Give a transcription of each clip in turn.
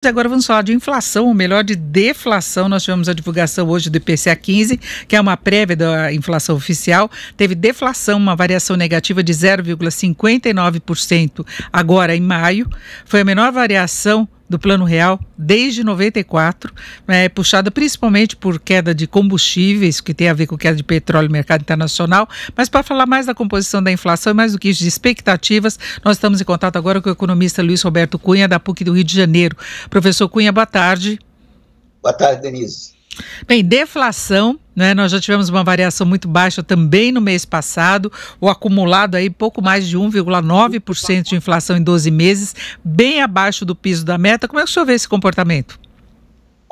Agora vamos falar de inflação, ou melhor, de deflação. Nós tivemos a divulgação hoje do IPCA 15, que é uma prévia da inflação oficial. Teve deflação, uma variação negativa de 0,59% agora em maio. Foi a menor variação do Plano Real desde 94, puxada principalmente por queda de combustíveis, que tem a ver com queda de petróleo no mercado internacional. Mas para falar mais da composição da inflação e mais do que isso, de expectativas, nós estamos em contato agora com o economista Luiz Roberto Cunha, da PUC do Rio de Janeiro. Professor Cunha, boa tarde. Boa tarde, Denise. Bem, deflação, né? Nós já tivemos uma variação muito baixa também no mês passado, o acumulado aí pouco mais de 1,9% de inflação em 12 meses, bem abaixo do piso da meta. Como é que o senhor vê esse comportamento?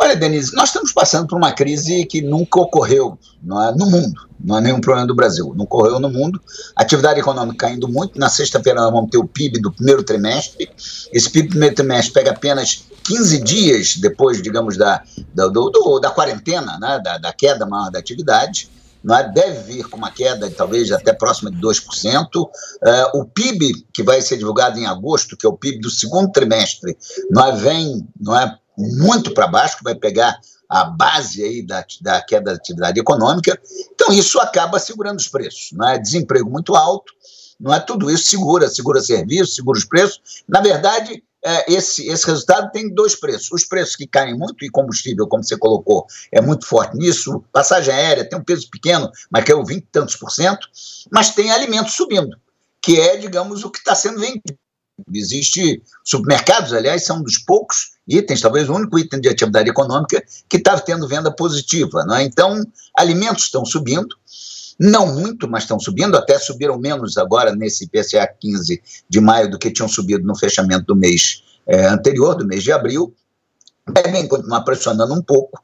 Olha, Denise, nós estamos passando por uma crise que nunca ocorreu no mundo, não é nenhum problema do Brasil, não ocorreu no mundo, atividade econômica caindo muito. Na sexta-feira nós vamos ter o PIB do primeiro trimestre, esse PIB do primeiro trimestre pega apenas 15 dias depois, digamos, da quarentena, né, da queda maior da atividade. Deve vir com uma queda talvez até próxima de 2%. O PIB que vai ser divulgado em agosto, que é o PIB do segundo trimestre, vem muito para baixo, que vai pegar a base aí da queda da atividade econômica. Então isso acaba segurando os preços, desemprego muito alto, tudo isso segura serviços, segura os preços. Na verdade, esse resultado tem dois preços: os preços que caem muito, e combustível, como você colocou, é muito forte nisso, passagem aérea tem um peso pequeno, mas caiu 20 e tantos %, mas tem alimentos subindo, que é, digamos, o que está sendo vendido. Existe supermercados, aliás, são um dos poucos itens, talvez o único item de atividade econômica que está tendo venda positiva, Então, alimentos estão subindo, não muito, mas estão subindo, até subiram menos agora nesse IPCA 15 de maio do que tinham subido no fechamento do mês anterior, do mês de abril. Devem continuar pressionando um pouco.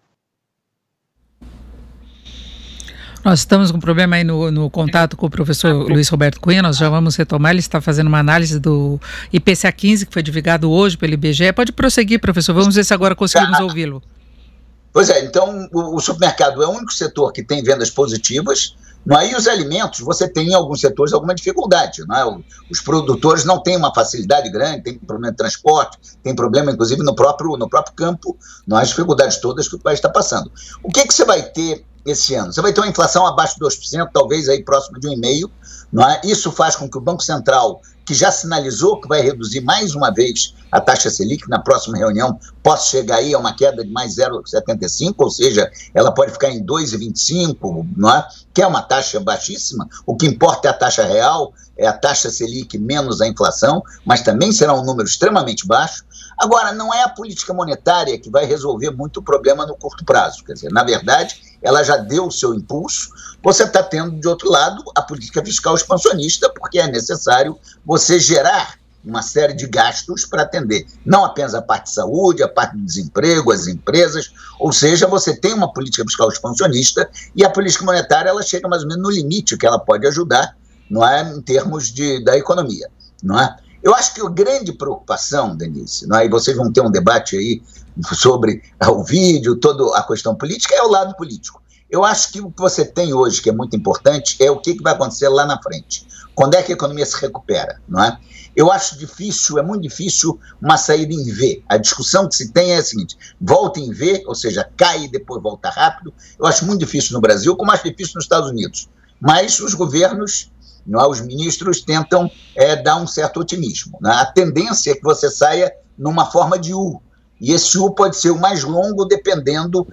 Nós estamos com um problema aí no contato com o professor Luiz Roberto Cunha, nós já vamos retomar. Ele está fazendo uma análise do IPCA 15, que foi divulgado hoje pelo IBGE. Pode prosseguir, professor, vamos ver se agora conseguimos ouvi-lo. Pois é, então o supermercado é o único setor que tem vendas positivas, e os alimentos, você tem em alguns setores alguma dificuldade, Os produtores não têm uma facilidade grande, tem problema de transporte, tem problema inclusive no próprio campo, as dificuldades todas que o país está passando. O que você vai ter esse ano? Você vai ter uma inflação abaixo de 2%, talvez aí próximo de 1,5%, Isso faz com que o Banco Central, que já sinalizou que vai reduzir mais uma vez a taxa Selic, na próxima reunião possa chegar aí a uma queda de mais 0,75%, ou seja, ela pode ficar em 2,25%, que é uma taxa baixíssima. O que importa é a taxa real, é a taxa Selic menos a inflação, mas também será um número extremamente baixo. Agora, não é a política monetária que vai resolver muito o problema no curto prazo. Quer dizer, na verdade, ela já deu o seu impulso. Você está tendo, de outro lado, a política fiscal expansionista, porque é necessário você gerar uma série de gastos para atender não apenas a parte de saúde, a parte do desemprego, as empresas, ou seja, você tem uma política fiscal expansionista e a política monetária ela chega mais ou menos no limite que ela pode ajudar, em termos da economia, Eu acho que a grande preocupação, Denise, e vocês vão ter um debate aí sobre o vídeo, toda a questão política, é o lado político. Eu acho que o que você tem hoje, que é muito importante, é o que vai acontecer lá na frente. Quando é que a economia se recupera, Eu acho difícil, é muito difícil uma saída em V. A discussão que se tem é a seguinte: volta em V, ou seja, cai e depois volta rápido. Eu acho muito difícil no Brasil, como acho difícil nos Estados Unidos. Mas os governos, os ministros tentam dar um certo otimismo. A tendência é que você saia numa forma de U. E esse U pode ser o mais longo, dependendo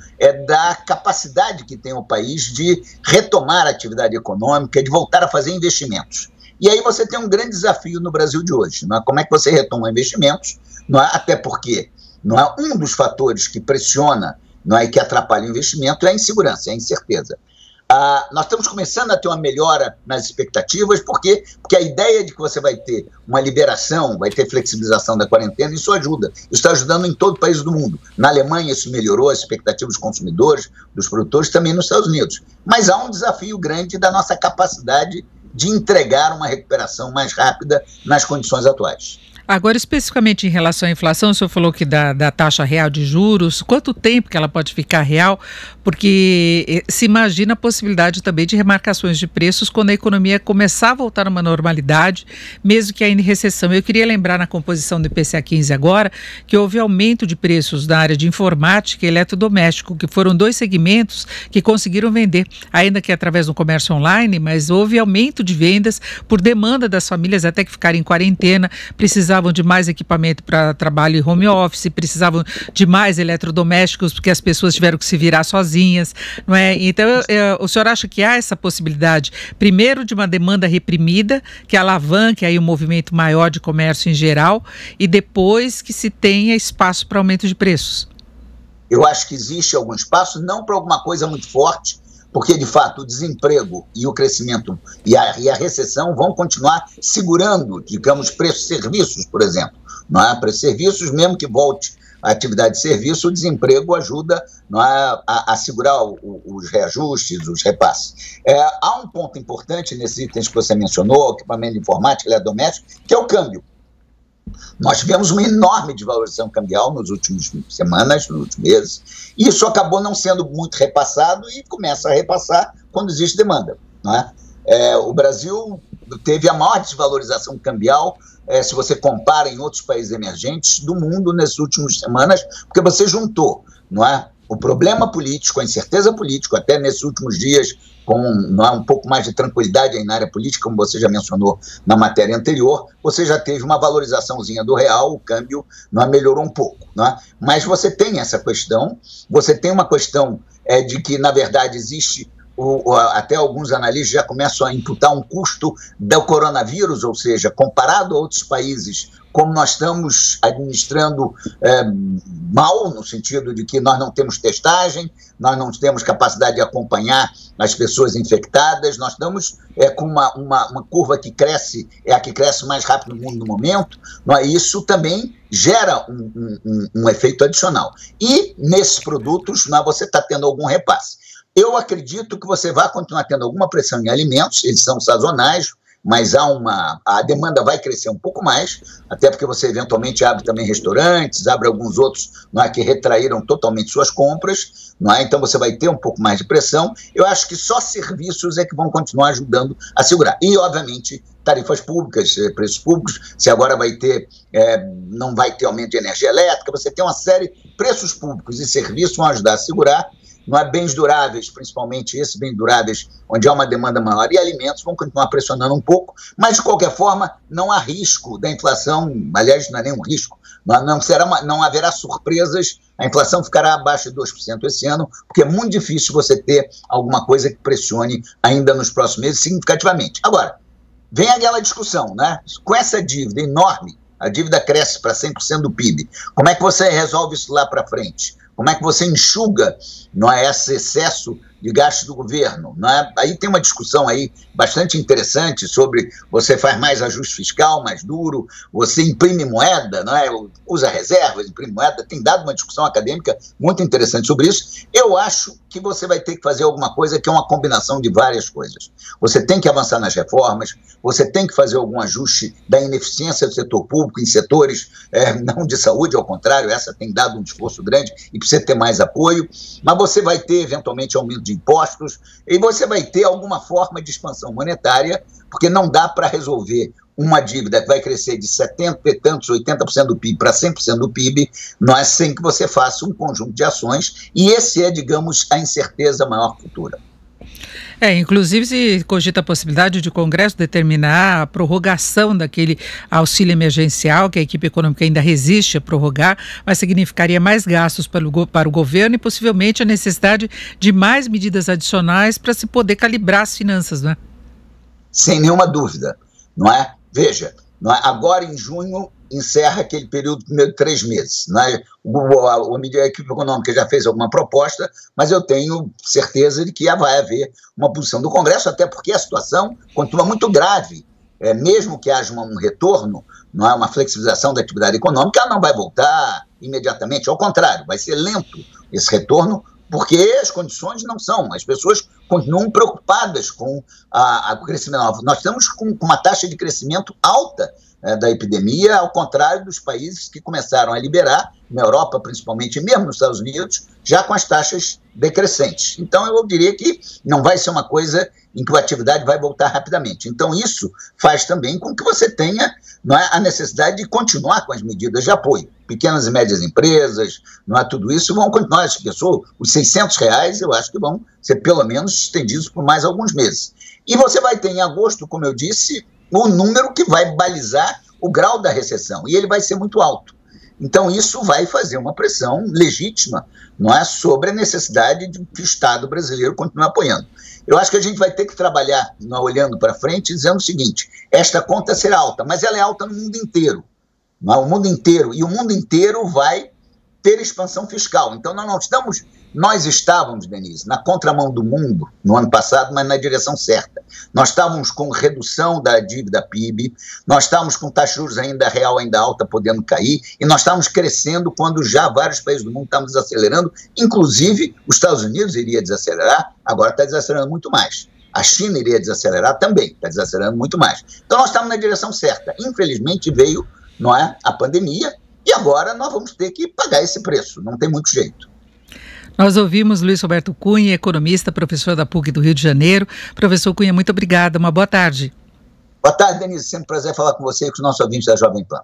da capacidade que tem o país de retomar a atividade econômica, de voltar a fazer investimentos. E aí você tem um grande desafio no Brasil de hoje. Como é que você retoma investimentos? Até porque um dos fatores que pressiona e que atrapalha o investimento é a insegurança, é a incerteza. Nós estamos começando a ter uma melhora nas expectativas, porque a ideia de que você vai ter uma liberação, vai ter flexibilização da quarentena, isso ajuda. Isso está ajudando em todo o país do mundo. Na Alemanha isso melhorou as expectativas dos consumidores, dos produtores, também nos Estados Unidos. Mas há um desafio grande da nossa capacidade de entregar uma recuperação mais rápida nas condições atuais. Agora, especificamente em relação à inflação, o senhor falou que da taxa real de juros, quanto tempo que ela pode ficar real? Porque se imagina a possibilidade também de remarcações de preços quando a economia começar a voltar a uma normalidade, mesmo que ainda em recessão. Eu queria lembrar na composição do IPCA 15 agora, que houve aumento de preços na área de informática e eletrodoméstico, que foram 2 segmentos que conseguiram vender, ainda que através do comércio online, mas houve aumento de vendas por demanda das famílias até que ficarem em quarentena, precisavam de mais equipamento para trabalho e home office, precisavam de mais eletrodomésticos porque as pessoas tiveram que se virar sozinhas, não é? Então, o senhor acha que há essa possibilidade, primeiro, de uma demanda reprimida, que alavanque aí um movimento maior de comércio em geral, e depois que se tenha espaço para aumento de preços? Eu acho que existe algum espaço, não para alguma coisa muito forte, porque, de fato, o desemprego e o crescimento e a recessão vão continuar segurando, digamos, preços de serviços, por exemplo. Não é? Preços de serviços, mesmo que volte a atividade de serviço, o desemprego ajuda, não é, a segurar os reajustes, os repasses. Há um ponto importante nesses itens que você mencionou, equipamento de informática, eletrodoméstico, que é o câmbio. Nós tivemos uma enorme desvalorização cambial nas últimas semanas, nos últimos meses, e isso acabou não sendo muito repassado e começa a repassar quando existe demanda. Não é? O Brasil teve a maior desvalorização cambial, se você compara em outros países emergentes do mundo nessas últimas semanas, porque você juntou, não é, o problema político, a incerteza política, até nesses últimos dias, com um pouco mais de tranquilidade aí na área política, como você já mencionou na matéria anterior, você já teve uma valorizaçãozinha do real, o câmbio melhorou um pouco. Não é? Mas você tem essa questão, você tem uma questão de que, na verdade, existe, até alguns analistas já começam a imputar um custo do coronavírus, ou seja, comparado a outros países, como nós estamos administrando mal, no sentido de que nós não temos testagem, nós não temos capacidade de acompanhar as pessoas infectadas, nós estamos com uma curva que cresce, é a que cresce mais rápido no mundo no momento, isso também gera um efeito adicional. E nesses produtos você está tendo algum repasse. Eu acredito que você vai continuar tendo alguma pressão em alimentos, eles são sazonais, mas a demanda vai crescer um pouco mais, até porque você eventualmente abre também restaurantes, abre alguns outros que retraíram totalmente suas compras, então você vai ter um pouco mais de pressão. Eu acho que só serviços é que vão continuar ajudando a segurar. E, obviamente, tarifas públicas, preços públicos, se agora não vai ter aumento de energia elétrica, você tem uma série de preços públicos e serviços vão ajudar a segurar. Bens duráveis, principalmente esses bens duráveis, onde há uma demanda maior, e alimentos vão continuar pressionando um pouco, mas, de qualquer forma, não há risco da inflação, aliás, não é nenhum risco, não haverá surpresas, a inflação ficará abaixo de 2% esse ano, porque é muito difícil você ter alguma coisa que pressione ainda nos próximos meses significativamente. Agora, vem aquela discussão, né? Com essa dívida enorme, a dívida cresce para 100% do PIB, como é que você resolve isso lá para frente? Como é que você enxuga esse excesso de gasto do governo? Aí tem uma discussão aí bastante interessante sobre você faz mais ajuste fiscal, mais duro, você imprime moeda, usa reservas, imprime moeda, tem dado uma discussão acadêmica muito interessante sobre isso. Eu acho que você vai ter que fazer alguma coisa que é uma combinação de várias coisas. Você tem que avançar nas reformas, você tem que fazer algum ajuste da ineficiência do setor público em setores não de saúde, ao contrário, essa tem dado um esforço grande e precisa ter mais apoio, mas você vai ter eventualmente aumento de impostos e você vai ter alguma forma de expansão monetária, porque não dá para resolver uma dívida que vai crescer de 70 e tantos, 80% do PIB para 100% do PIB, sem que você faça um conjunto de ações, e esse digamos, a incerteza maior futura. Inclusive se cogita a possibilidade de o Congresso determinar a prorrogação daquele auxílio emergencial, que a equipe econômica ainda resiste a prorrogar, mas significaria mais gastos para o governo e possivelmente a necessidade de mais medidas adicionais para se poder calibrar as finanças, não é? Sem nenhuma dúvida, não é? Veja, agora em junho encerra aquele período primeiro de 3 meses. A equipe econômica já fez alguma proposta, mas eu tenho certeza de que vai haver uma posição do Congresso, até porque a situação continua muito grave. Mesmo que haja um retorno, uma flexibilização da atividade econômica, ela não vai voltar imediatamente, ao contrário, vai ser lento esse retorno, porque as condições não são, as pessoas continuam preocupadas com o crescimento. Nós estamos com uma taxa de crescimento alta da epidemia, ao contrário dos países que começaram a liberar, na Europa principalmente, e mesmo nos Estados Unidos, já com as taxas decrescentes. Então, eu diria que não vai ser uma coisa em que a atividade vai voltar rapidamente. Então, isso faz também com que você tenha, não é, a necessidade de continuar com as medidas de apoio. Pequenas e médias empresas, não é, tudo isso vão continuar. As pessoas, os R$600, eu acho que vão ser pelo menos estendidos por mais alguns meses. E você vai ter em agosto, como eu disse, o número que vai balizar o grau da recessão, e ele vai ser muito alto. Então, isso vai fazer uma pressão legítima, não é, sobre a necessidade de que o Estado brasileiro continue apoiando. Eu acho que a gente vai ter que trabalhar, não é, olhando para frente, dizendo o seguinte: esta conta será alta, mas ela é alta no mundo inteiro. Não é? O mundo inteiro, e o mundo inteiro vai ter expansão fiscal. Então, nós estávamos, Denise, na contramão do mundo no ano passado, mas na direção certa. Nós estávamos com redução da dívida PIB, nós estávamos com taxa de juros ainda real, ainda alta, podendo cair, e nós estávamos crescendo quando já vários países do mundo estavam desacelerando, inclusive os Estados Unidos iria desacelerar, agora está desacelerando muito mais. A China iria desacelerar também, está desacelerando muito mais. Então, nós estávamos na direção certa. Infelizmente, veio, não é, a pandemia, e agora nós vamos ter que pagar esse preço, não tem muito jeito. Nós ouvimos Luiz Roberto Cunha, economista, professor da PUC do Rio de Janeiro. Professor Cunha, muito obrigada, uma boa tarde. Boa tarde, Denise, sempre um prazer falar com você e com os nossos ouvintes da Jovem Pan.